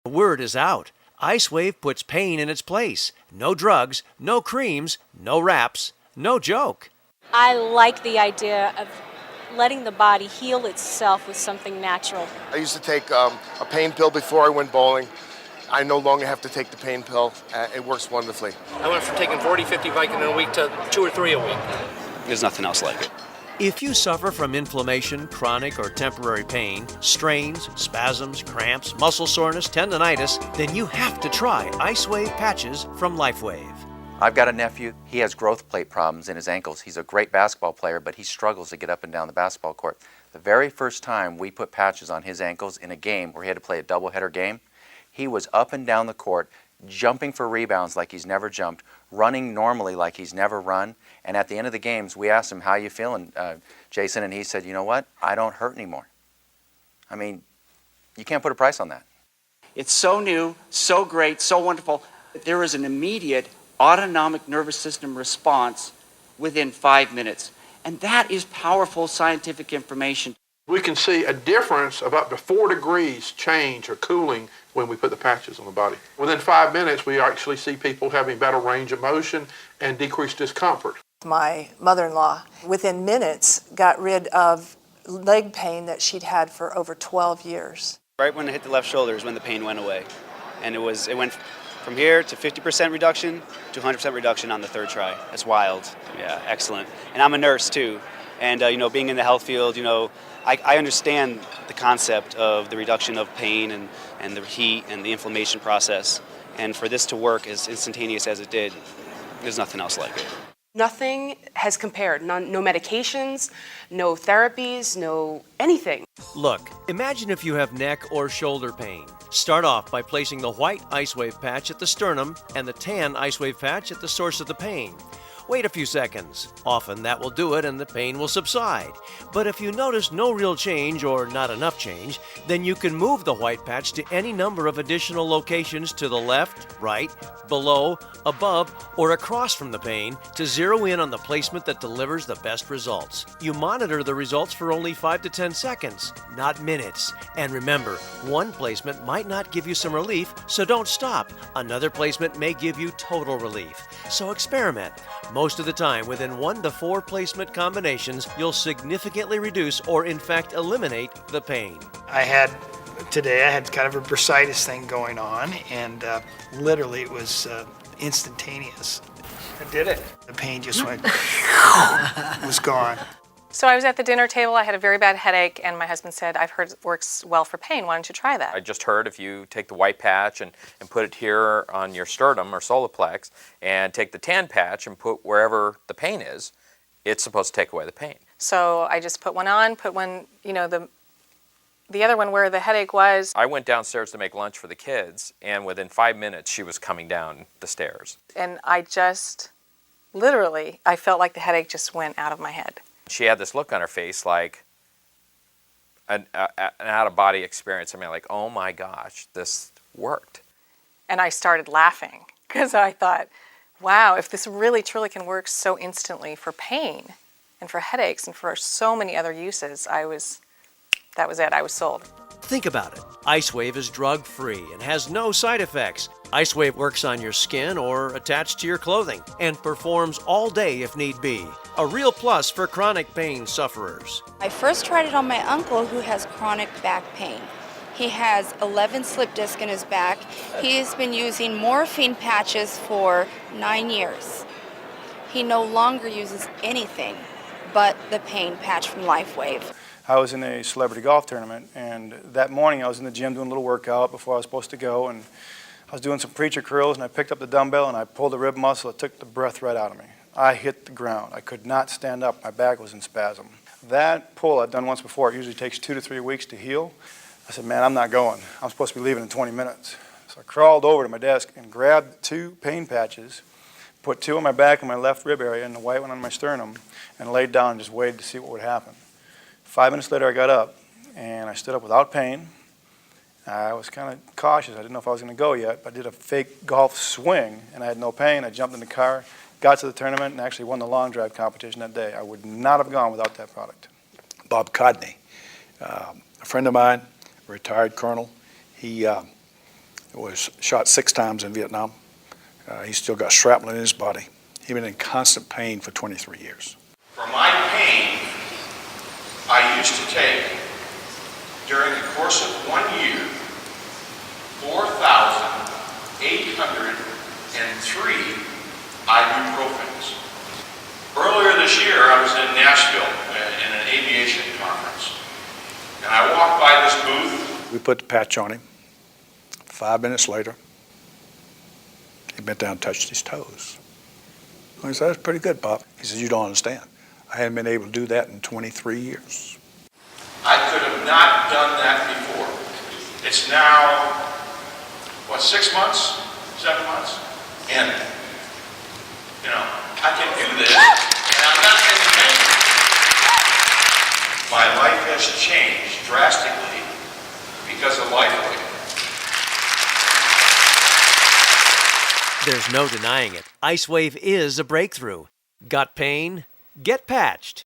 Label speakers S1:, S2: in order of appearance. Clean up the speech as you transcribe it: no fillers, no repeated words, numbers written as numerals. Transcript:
S1: The word is out. icewave puts pain in its place. No drugs, no creams, no wraps, no joke.
S2: I like the idea of letting the body heal itself with something natural.
S3: I used to take a pain pill before I went bowling. I no longer have to take the pain pill. It works wonderfully.
S4: I went from taking 40, 50 Vicodin a week to 2 or 3 a week.
S5: There's nothing else like it.
S1: If you suffer from inflammation, chronic or temporary pain, strains, spasms, cramps, muscle soreness, tendonitis, then you have to try icewave patches from LIFEWAVE.
S6: I've got a nephew. He has growth plate problems in his ankles. He's a great basketball player, but he struggles to get up and down the basketball court. The very first time we put patches on his ankles in a game where he had to play a doubleheader game, he was up and down the court, jumping for rebounds like he's never jumped, running normally like he's never run. And at the end of the games, we asked him, how you feeling, Jason? And he said, you know what? I don't hurt anymore. I mean, you can't put a price on that.
S7: It's so new, so great, so wonderful. There is an immediate autonomic nervous system response within 5 minutes. And that is powerful scientific information.
S8: We can see a difference of up to 4 degrees change or cooling when we put the patches on the body. Within 5 minutes, we actually see people having better range of motion and decreased discomfort.
S9: My mother-in-law, within minutes, got rid of leg pain that she'd had for over 12 years.
S5: Right when I hit the left shoulder is when the pain went away. And it went from here to 50% reduction to 100% reduction on the third try. That's wild. Yeah, excellent. And I'm a nurse too. And being in the health field, I understand the concept of the reduction of pain and the heat and the inflammation process. And for this to work as instantaneous as it did, there's nothing else like it.
S10: Nothing has compared. No medications, no therapies, no anything.
S1: Look, imagine if you have neck or shoulder pain. Start off by placing the white icewave patch at the sternum and the tan icewave patch at the source of the pain. Wait a few seconds. Often that will do it and the pain will subside. But if you notice no real change or not enough change, then you can move the white patch to any number of additional locations to the left, right, below, above, or across from the pain to zero in on the placement that delivers the best results. You monitor the results for only 5 to 10 seconds, not minutes. And remember, one placement might not give you some relief, so don't stop. Another placement may give you total relief. So experiment. Most of the time, within 1 to 4 placement combinations, you'll significantly reduce or in fact eliminate the pain.
S11: Today I had kind of a bursitis thing going on, and literally it was instantaneous. I did it. The pain just went, was gone.
S12: So I was at the dinner table, I had a very bad headache, and my husband said, I've heard it works well for pain, why don't you try that?
S13: I just heard if you take the white patch and put it here on your sternum or solar plex, and take the tan patch and put wherever the pain is, it's supposed to take away the pain.
S12: So I just put one on, put one, the other one where the headache was.
S13: I went downstairs to make lunch for the kids, and within 5 minutes she was coming down the stairs.
S12: And I just, literally, I felt like the headache just went out of my head.
S13: She had this look on her face like an out-of-body experience. I mean, like, oh my gosh, this worked.
S12: And I started laughing because I thought, wow, if this really truly can work so instantly for pain and for headaches and for so many other uses, that was it. I was sold.
S1: Think about it. icewave is drug-free and has no side effects. icewave works on your skin or attached to your clothing and performs all day if need be. A real plus for chronic pain sufferers.
S14: I first tried it on my uncle who has chronic back pain. He has 11 slip discs in his back. He has been using morphine patches for 9 years. He no longer uses anything but the pain patch from LIFEWAVE.
S11: I was in a celebrity golf tournament, and that morning I was in the gym doing a little workout before I was supposed to go, and I was doing some preacher curls, and I picked up the dumbbell and I pulled the rib muscle. It took the breath right out of me. I hit the ground. I could not stand up. My back was in spasm. That pull I'd done once before. It usually takes 2 to 3 weeks to heal. I said, man, I'm not going. I'm supposed to be leaving in 20 minutes. So I crawled over to my desk and grabbed 2 pain patches, put 2 on my back and my left rib area and the white one on my sternum, and laid down and just waited to see what would happen. 5 minutes later, I got up, and I stood up without pain. I was kind of cautious. I didn't know if I was going to go yet, but I did a fake golf swing, and I had no pain. I jumped in the car, got to the tournament, and actually won the long drive competition that day. I would not have gone without that product.
S15: Bob Codney, a friend of mine, a retired colonel, he
S11: was shot 6 times in Vietnam. He's still got shrapnel in his body. He's been in constant pain for 23 years.
S15: For my pain, I used to take, during the course of 1 year, 4,803 ibuprofens. Earlier this year, I was in Nashville in an aviation conference, and I walked by this booth.
S11: We put the patch on him. 5 minutes later, he bent down and touched his toes. I said, "That's pretty good, Pop." He said, "You don't understand. I hadn't been able to do that in 23 years.
S15: I could have not done that before. It's now, what, 6 months, 7 months? And, you know, I can do this, and I'm not in pain. My life has changed drastically because of LIFEWAVE.
S1: There's no denying it. IceWave is a breakthrough. Got pain? Get patched.